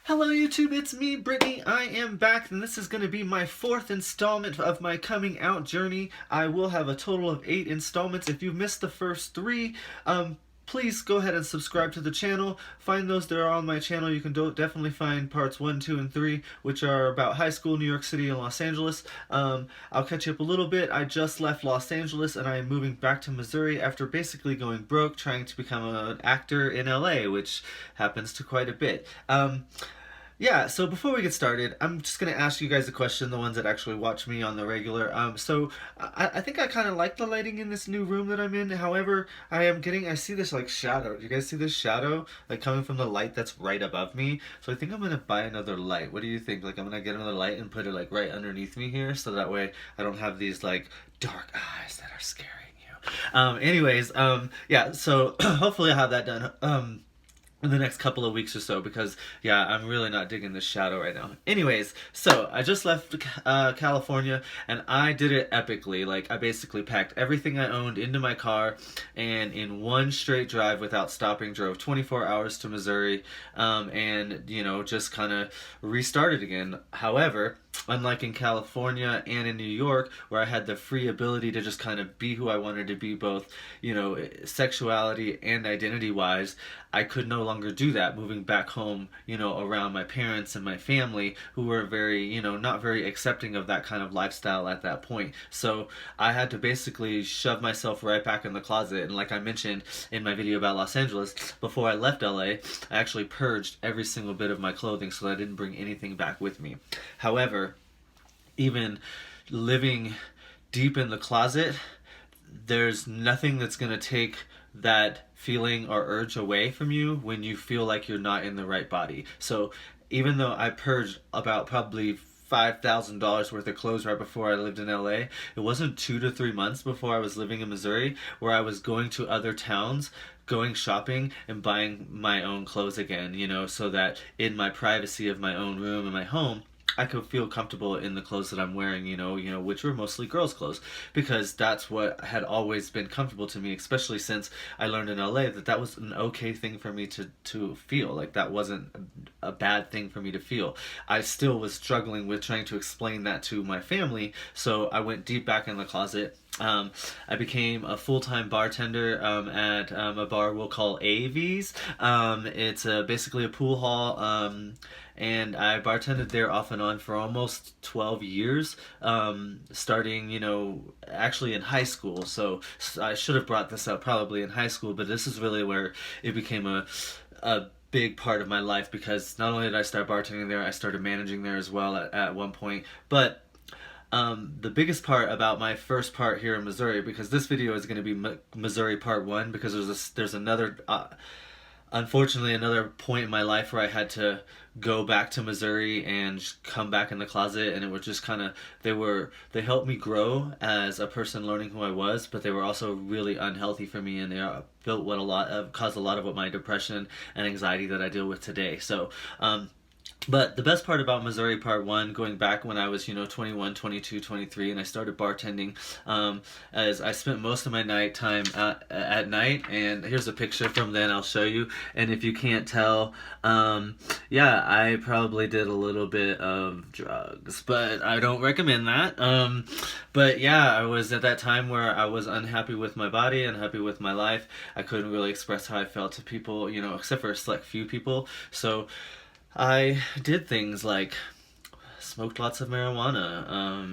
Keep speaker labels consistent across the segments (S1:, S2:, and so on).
S1: Hello YouTube, it's me, Brittany. I am back, and this is going to be my 4th installment of my coming out journey. I will have a total of 8 installments. If you've missed the first 3, please go ahead and subscribe to the channel. Find those that are on my channel. You can definitely find parts 1, 2, and 3, which are about high school, New York City, and Los Angeles. I'll catch you up a little bit. I just left Los Angeles, and I am moving back to Missouri after basically going broke trying to become an actor in LA, which happens to quite a bit. Yeah, so before we get started, I'm just going to ask you guys a question, the ones that actually watch me on the regular. I think I kind of like the lighting in this new room that I'm in. However, I see this like shadow. Do you guys see this shadow like coming from the light that's right above me? So I think I'm going to buy another light. What do you think? Like I'm going to get another light and put it like right underneath me here so that way I don't have these like dark eyes that are scaring you. Yeah, so hopefully I'll have that done. In the next couple of weeks or so, because yeah, I'm really not digging this shadow right now. Anyways, so I just left California, and I did it epically. Like I basically packed everything I owned into my car, and in one straight drive without stopping drove 24 hours to Missouri, and just kind of restarted again. However, unlike in California and in New York, where I had the free ability to just kind of be who I wanted to be, both, sexuality and identity wise, I could no longer do that moving back home, around my parents and my family, who were very, not very accepting of that kind of lifestyle at that point. So I had to basically shove myself right back in the closet. And like I mentioned in my video about Los Angeles, before I left LA, I actually purged every single bit of my clothing so that I didn't bring anything back with me. However, even living deep in the closet, there's nothing that's going to take that feeling or urge away from you when you feel like you're not in the right body. So even though I purged about probably $5,000 worth of clothes right before I lived in LA, it wasn't 2 to 3 months before I was living in Missouri where I was going to other towns, going shopping and buying my own clothes again, so that in my privacy of my own room and my home, I could feel comfortable in the clothes that I'm wearing, which were mostly girls' clothes, because that's what had always been comfortable to me, especially since I learned in LA that was an okay thing for me to feel. Like that wasn't a bad thing for me to feel. I still was struggling with trying to explain that to my family, so I went deep back in the closet. I became a full-time bartender at a bar we'll call AV's. It's basically a pool hall, and I bartended there off and on for almost 12 years, starting, actually in high school. So I should have brought this up probably in high school, but this is really where it became a big part of my life, because not only did I start bartending there, I started managing there as well at one point. But the biggest part about my first part here in Missouri, because this video is going to be Missouri part 1, because there's another, unfortunately, another point in my life where I had to go back to Missouri and come back in the closet, and it was just kind of, they helped me grow as a person, learning who I was, but they were also really unhealthy for me, and they caused a lot of what my depression and anxiety that I deal with today. So, but the best part about Missouri Part 1, going back when I was, 21, 22, 23, and I started bartending, as I spent most of my night time at night, and here's a picture from then I'll show you, and if you can't tell, yeah, I probably did a little bit of drugs, but I don't recommend that. But yeah, I was at that time where I was unhappy with my body, unhappy with my life. I couldn't really express how I felt to people, except for a select few people, so I did things like smoked lots of marijuana,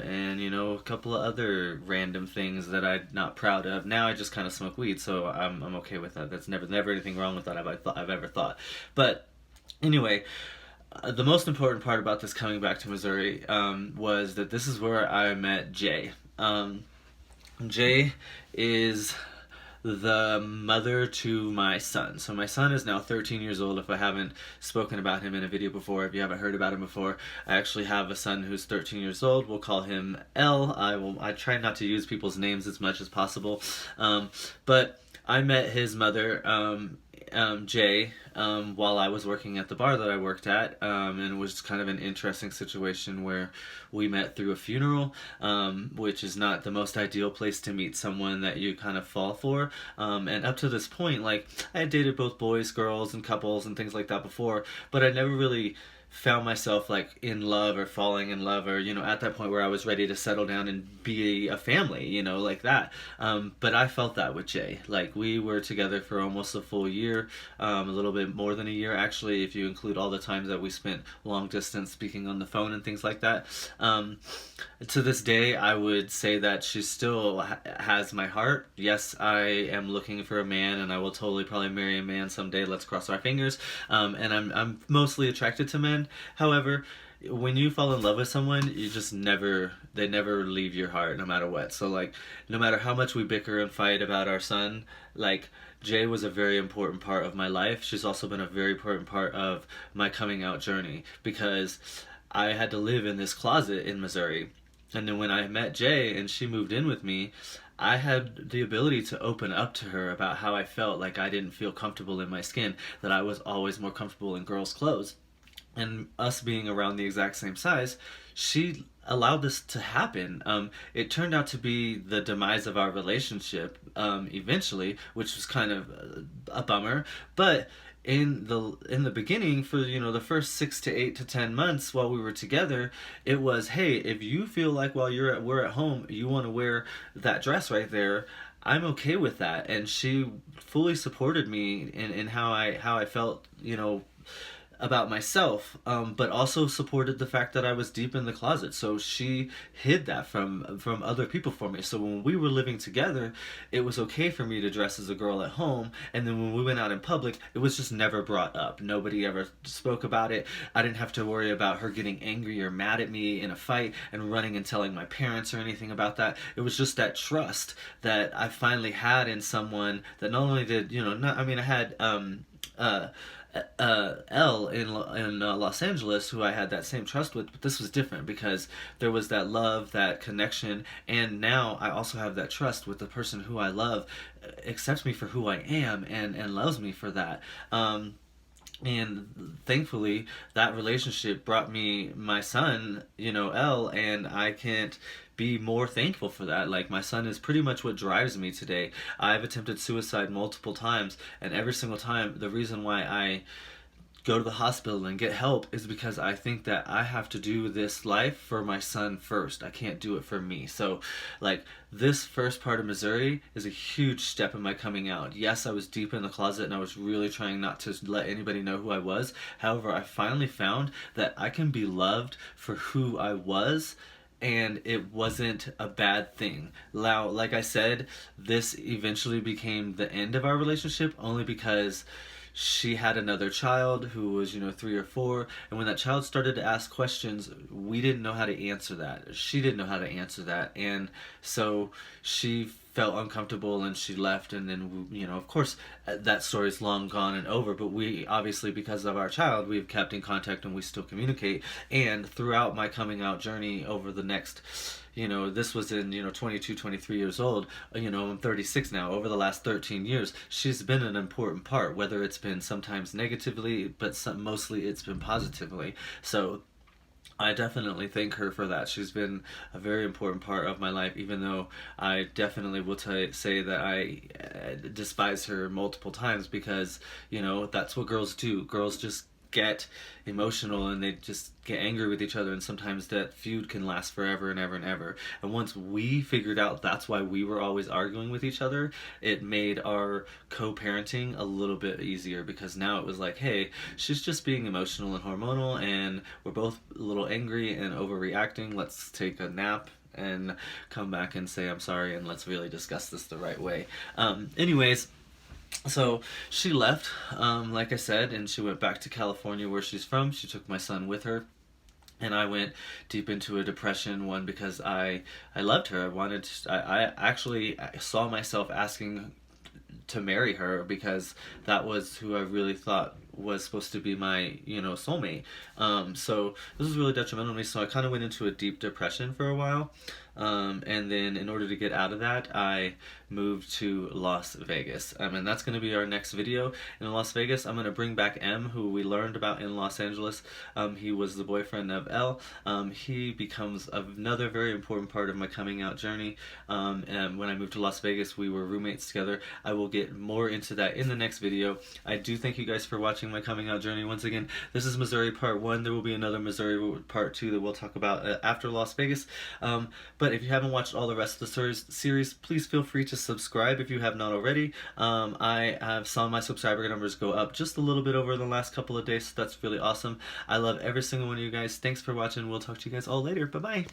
S1: and a couple of other random things that I'm not proud of. Now I just kind of smoke weed, so I'm okay with that. That's never anything wrong with that I've ever thought. But anyway, the most important part about this coming back to Missouri was that this is where I met Jay. Jay is the mother to my son. So my son is now 13 years old. If I haven't spoken about him in a video before, if you haven't heard about him before, I actually have a son who's 13 years old. We'll call him L. I try not to use people's names as much as possible. But I met his mother, Jay, while I was working at the bar that I worked at, and it was kind of an interesting situation where we met through a funeral, which is not the most ideal place to meet someone that you kind of fall for, and up to this point, like, I had dated both boys, girls, and couples, and things like that before, but I never really found myself like in love or falling in love, or at that point where I was ready to settle down and be a family, like that. But I felt that with Jay. Like, we were together for almost a full year, a little bit more than a year actually, if you include all the times that we spent long distance speaking on the phone and things like that. To this day, I would say that she still has my heart. Yes, I am looking for a man, and I will totally probably marry a man someday. Let's cross our fingers. And I'm mostly attracted to men. However, when you fall in love with someone, they never leave your heart, no matter what. So, like, no matter how much we bicker and fight about our son, like, Jay was a very important part of my life. She's also been a very important part of my coming out journey, because I had to live in this closet in Missouri. And then when I met Jay and she moved in with me, I had the ability to open up to her about how I felt like I didn't feel comfortable in my skin, that I was always more comfortable in girls' clothes. And us being around the exact same size, she allowed this to happen. It turned out to be the demise of our relationship eventually, which was kind of a bummer. But in the beginning, for the first 6 to 8 to 10 months while we were together, it was, hey, if you feel like while we're at home you want to wear that dress right there, I'm okay with that. And she fully supported me in how I felt, about myself, but also supported the fact that I was deep in the closet. So she hid that from other people for me. So when we were living together, it was okay for me to dress as a girl at home, and then when we went out in public, it was just never brought up. Nobody ever spoke about it. I didn't have to worry about her getting angry or mad at me in a fight and running and telling my parents or anything about that. It was just that trust that I finally had in someone that not only did, I had L in Los Angeles, who I had that same trust with, but this was different because there was that love, that connection, and now I also have that trust with the person who I love, accepts me for who I am, and loves me for that. And thankfully, that relationship brought me my son, L, and I can't be more thankful for that. Like, my son is pretty much what drives me today. I've attempted suicide multiple times, and every single time, the reason why I go to the hospital and get help is because I think that I have to do this life for my son first. I can't do it for me. So, like, this first part of Missouri is a huge step in my coming out. Yes, I was deep in the closet and I was really trying not to let anybody know who I was. However, I finally found that I can be loved for who I was, and it wasn't a bad thing. Now, like I said, this eventually became the end of our relationship only because she had another child who was 3 or 4, and when that child started to ask questions, we didn't know how to answer that. She didn't know how to answer that, and so she felt uncomfortable and she left. And then of course, that story's long gone and over, but we obviously, because of our child, we've kept in contact and we still communicate. And throughout my coming out journey over the next, this was in 22, 23 years old, I'm 36 now. Over the last 13 years, she's been an important part, whether it's been sometimes negatively, but mostly it's been positively. So I definitely thank her for that. She's been a very important part of my life, even though I definitely will say that I despise her multiple times, because that's what girls do. Girls just get emotional and they just get angry with each other, and sometimes that feud can last forever and ever and ever. And once we figured out that's why we were always arguing with each other, it made our co-parenting a little bit easier, because now it was like, hey, she's just being emotional and hormonal, and we're both a little angry and overreacting. Let's take a nap and come back and say I'm sorry, and let's really discuss this the right way. Anyways, so she left, like I said, and she went back to California, where she's from. She took my son with her, and I went deep into a depression. One, because I loved her. I actually saw myself asking to marry her, because that was who I really thought was supposed to be my soulmate. So this was really detrimental to me. So I kind of went into a deep depression for a while. And then in order to get out of that, I moved to Las Vegas. And that's going to be our next video. In Las Vegas, I'm going to bring back M, who we learned about in Los Angeles. He was the boyfriend of L. He becomes another very important part of my coming out journey. And when I moved to Las Vegas, we were roommates together. I will get more into that in the next video. I do thank you guys for watching watching my coming out journey. Once again, this is Missouri Part 1. There will be another Missouri Part 2 that we'll talk about after Las Vegas. But if you haven't watched all the rest of the series, please feel free to subscribe if you have not already. I have saw my subscriber numbers go up just a little bit over the last couple of days, so that's really awesome. I love every single one of you guys. Thanks for watching. We'll talk to you guys all later. Bye-bye.